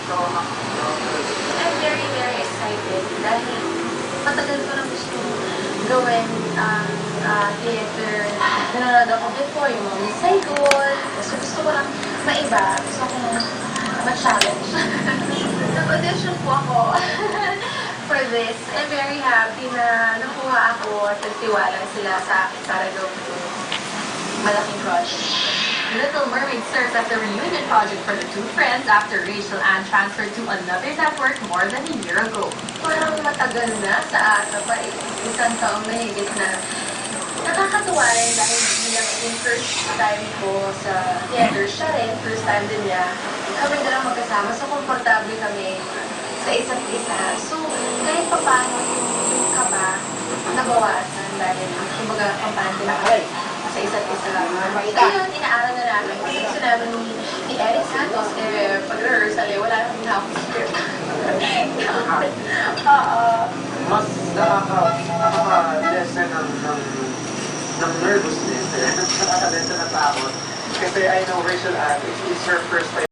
I'm very, very excited dahil matagal ko nang gusto gawin ang theater. Nanonood ako before, yung mga Miss Saigon. Gusto ko lang maiba. Gusto ko ma-challenge. Nag-audition po ako for this. I'm very happy na nakuha ako at nagtiwala sila sa akin para gawin ko malaking project. Little Mermaid serves as a reunion project for the two friends after Rachel Ann transferred to another network more than a year ago. Parang matagal na sa ata pa isang taong mahigit na. Nakakatuwa rin dahil bilang yung first time ko sa theater, siya rin, first time din niya. Kami na lang magkasama, so komportable kami sa isa't isa. So, kahit pa paano yung kaba, nabawasan dahil kumbaga kampante na sa isa't isa. Ngayon, inaaral na namin. Kasi gusto namin ni Eric Santos, pag-rehearsal, wala namin na ako script. Mas nakaka-lessen ng nervousness, nakaka-lessen ng takot. Kasi I know Rachel Ann, it's her first time